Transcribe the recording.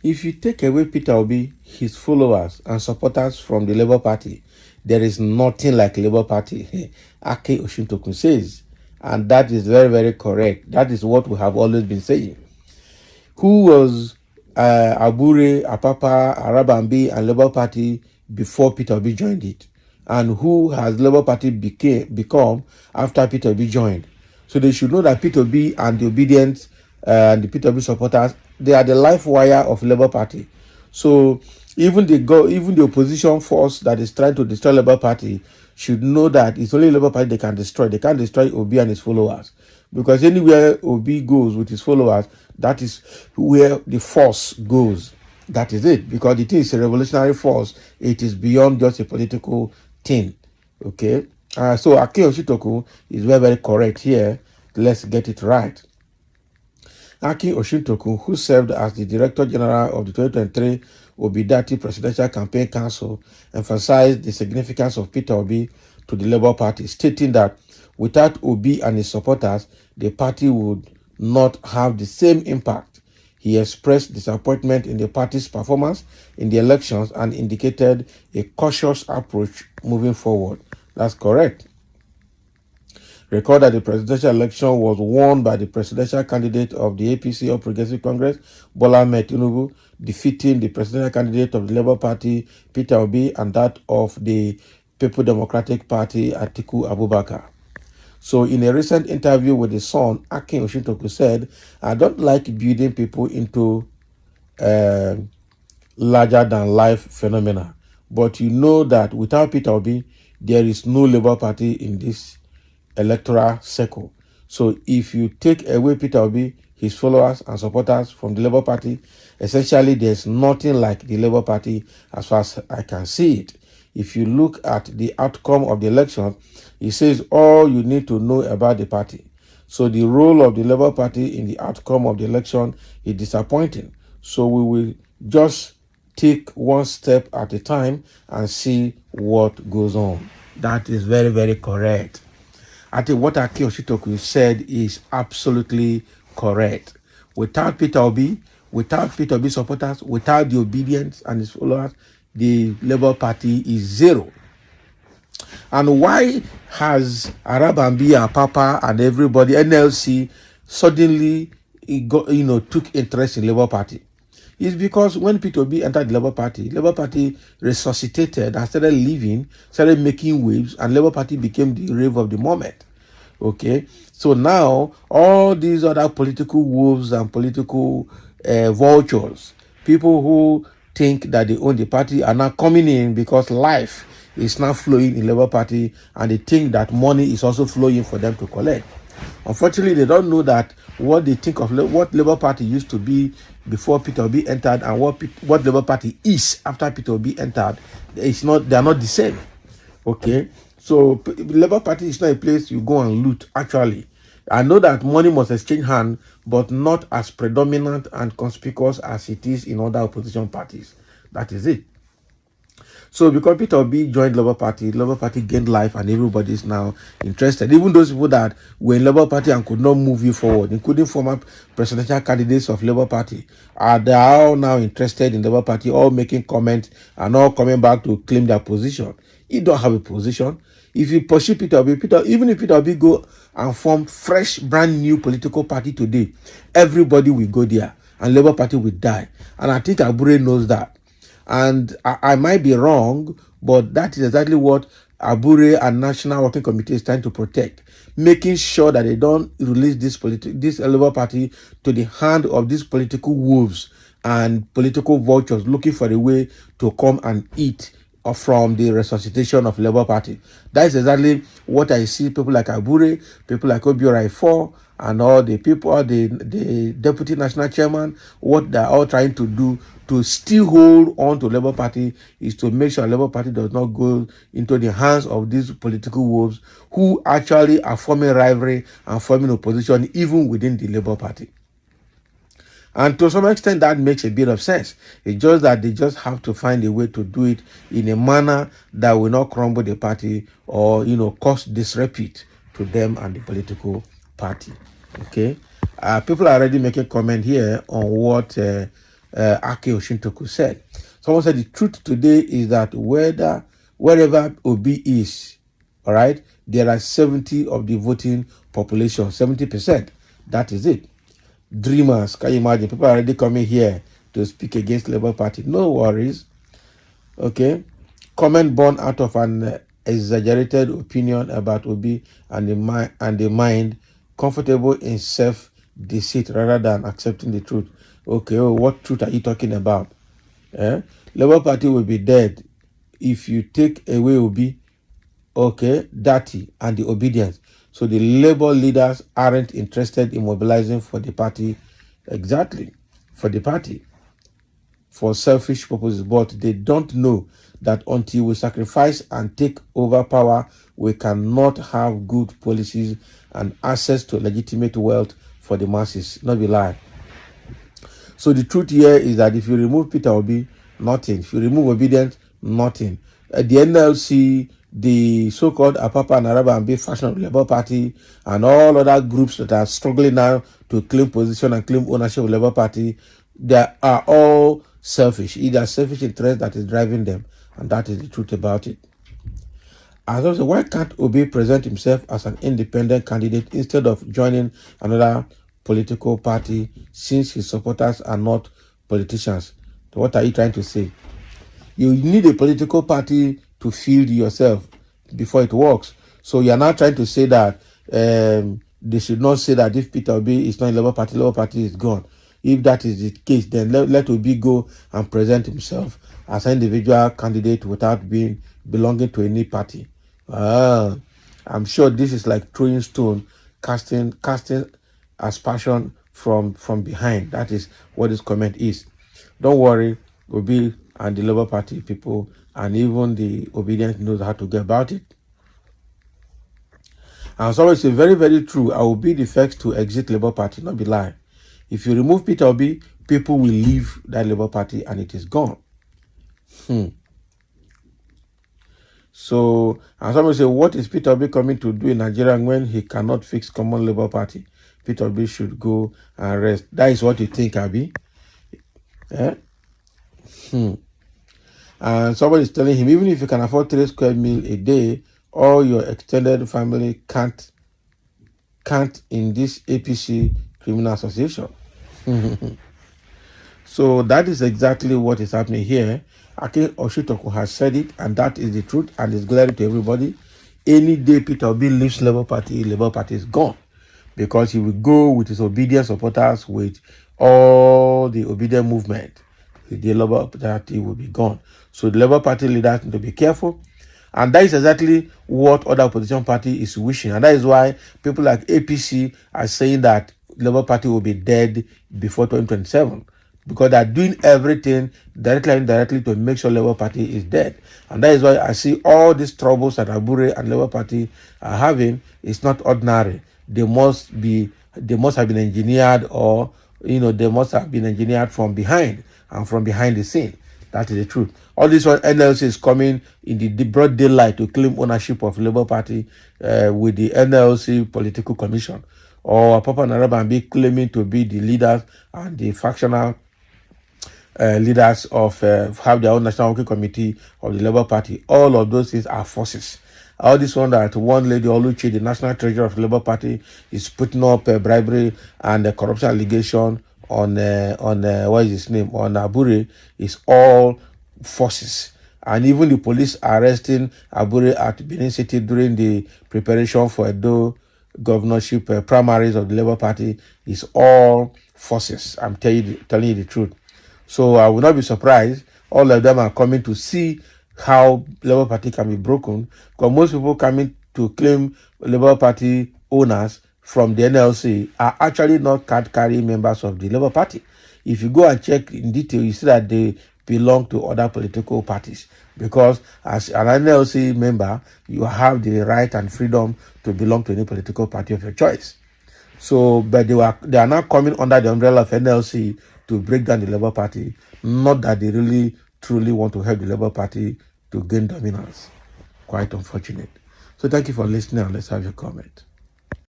If you take away Peter Obi, his followers and supporters from the Labour Party, there is nothing like Labour Party. Akin Osuntokun says, and that is very, very correct. That is what we have always been saying. Who was Abure, Apapa, Arabambi, and Labour Party before Peter Obi joined it? And who has Labour Party become after Peter Obi joined? So they should know that Peter Obi and the Obedience and the Peter Obi supporters, they are the life wire of Labour Party. So even the opposition force that is trying to destroy Labour Party should know that it's only Labour Party they can destroy. They can't destroy Obi and his followers. Because anywhere Obi goes with his followers, that is where the force goes. That is it. Because the thing is a revolutionary force. It is beyond just a political thing. Okay? So Akin Osuntokun is very, very correct here. Let's get it right. Akin Osuntokun, who served as the Director General of the 2023 Obidati Presidential Campaign Council, emphasized the significance of Peter Obi to the Labour Party, stating that without Obi and his supporters, the party would not have the same impact. He expressed disappointment in the party's performance in the elections and indicated a cautious approach moving forward. That's correct. Recall that the presidential election was won by the presidential candidate of the APC or Progressive Congress, Bola Ahmed Tinubu, defeating the presidential candidate of the Labour Party, Peter Obi, and that of the People Democratic Party, Atiku Abubakar. So in a recent interview with The Sun, Akin Osuntokun said, I don't like building people into larger-than-life phenomena. But you know that without Peter Obi, there is no Labour Party in this electoral circle. So if you take away Peter Obi, his followers and supporters from the Labour Party, essentially there's nothing like the Labour Party as far as I can see it. If you look at the outcome of the election, it says all you need to know about the party. So the role of the Labour Party in the outcome of the election is disappointing. So we will just take one step at a time and see what goes on. That is very, very correct. I think what Akin Osuntokun said is absolutely correct. Without Peter Obi supporters, without the Obedience and his followers, the Labour Party is zero. And why has Arabambi and Papa and everybody, NLC, suddenly took interest in Labour Party? It's because when Peter Obi entered the Labour Party resuscitated and started living, started making waves, and Labour Party became the rave of the moment. Okay, so now all these other political wolves and political vultures, people who think that they own the party, are now coming in because life is now flowing in Labour Party, and they think that money is also flowing for them to collect. Unfortunately, they don't know that what they think of what Labour Party used to be before Peter Obi entered and what Labour Party is after Peter Obi entered. They are not the same. Okay, so Labour Party is not a place you go and loot. Actually, I know that money must exchange hands, but not as predominant and conspicuous as it is in other opposition parties. That is it. So because Peter Obi joined Labour Party gained life, and everybody is now interested. Even those people that were in Labour Party and could not move you forward, including former presidential candidates of Labour Party, they are all now interested in Labour Party, all making comments and all coming back to claim their position. You don't have a position. If you pursue Peter Obi, even if Peter Obi go and form fresh, brand new political party today, everybody will go there and Labour Party will die. And I think Abure knows that. And I might be wrong, but that is exactly what Abure and National Working Committee is trying to protect, making sure that they don't release this Labour Party to the hand of these political wolves and political vultures looking for a way to come and eat from the resuscitation of Labour Party. That is exactly what I see people like Abure, people like Obiora Ifo, and all the people, the Deputy National Chairman, what they're all trying to do to still hold on to Labour Party is to make sure Labour Party does not go into the hands of these political wolves who actually are forming rivalry and forming opposition even within the Labour Party. And to some extent, that makes a bit of sense. It's just that they just have to find a way to do it in a manner that will not crumble the party or, cause disrepute to them and the political party. Okay? People are already making comment here on what Akin Osuntokun said. Someone said the truth today is that wherever Obi is, all right, there are 70 of the voting population, 70%. That is it. Dreamers, can you imagine? People are already coming here to speak against Labour Party. No worries. Okay. Comment born out of an exaggerated opinion about Obi and the mind comfortable in self-deceit rather than accepting the truth. Okay, oh, what truth are you talking about? Labour Party will be dead if you take away Obi, okay, dirty and the obedience. So the Labour leaders aren't interested in mobilizing for the party, exactly, for the party, for selfish purposes, but they don't know that until we sacrifice and take over power, we cannot have good policies and access to legitimate wealth for the masses. Not be lie. So the truth here is that if you remove Peter Obi, nothing. If you remove obedience, nothing. The NLC, the so-called Apapa and Araba and Big faction of the Labour Party, and all other groups that are struggling now to claim position and claim ownership of the Labour Party, they are all selfish. Either selfish interest that is driving them, and that is the truth about it. As also, why can't Obi present himself as an independent candidate instead of joining another political party, since his supporters are not politicians? So what are you trying to say? You need a political party to field yourself before it works. So you are now trying to say that they should not say that if Peter Obi is not in Labour Party is gone. If that is the case, then let Obi go and present himself as an individual candidate without belonging to any party. I'm sure this is like throwing stone, casting aspersion from behind. That is what this comment is. Don't worry, Obi and the Labour Party people and even the obedient knows how to go about it. And so it's very, very true. I will be the first to exit Labour Party, not be lie. If you remove Peter Obi, people will leave that Labour Party and it is gone. So, and somebody say, what is Peter Obi coming to do in Nigeria when he cannot fix common Labour Party? Peter Obi should go and rest. That is what you think, Abi. And somebody is telling him, even if you can afford 3 square meals a day, all your extended family can't in this APC criminal association. So that is exactly what is happening here. Akin Osuntokun has said it, and that is the truth, and it's glory to everybody. Any day Peter Obi leaves Labour Party is gone, because he will go with his obedient supporters, with all the obedient movement. The Labour Party will be gone. So the Labour Party leaders need to be careful. And that is exactly what other opposition party is wishing. And that is why people like APC are saying that Labour Party will be dead before 2027. Because they are doing everything directly and indirectly to make sure Labour Party is dead. And that is why I see all these troubles that Abure and Labour Party are having is not ordinary. They must have been engineered, or they must have been engineered from behind and from behind the scene. That is the truth. All this one, NLC is coming in the broad daylight to claim ownership of Labour Party with the NLC Political Commission, or Papa Narabambi claiming to be the leaders and the factional leaders of have their own national working committee of the Labour Party. All of those things are forces. All this one that one lady, Oluchi, the national treasurer of the Labour Party, is putting up bribery and corruption allegation on what is his name, on Abure, is all forces. And even the police arresting Abure at Benin City during the preparation for Edo governorship primaries of the Labour Party is all forces. I'm telling you the truth. So I will not be surprised. All of them are coming to see how Labour Party can be broken, because most people coming to claim Labour Party owners from the NLC are actually not card-carrying members of the Labour Party. If you go and check in detail, you see that they belong to other political parties, because as an NLC member, you have the right and freedom to belong to any political party of your choice. So, but they are now coming under the umbrella of NLC to break down the Labour Party, not that they really truly want to help the Labour Party to gain dominance. Quite unfortunate. So thank you for listening, and let's have your comment.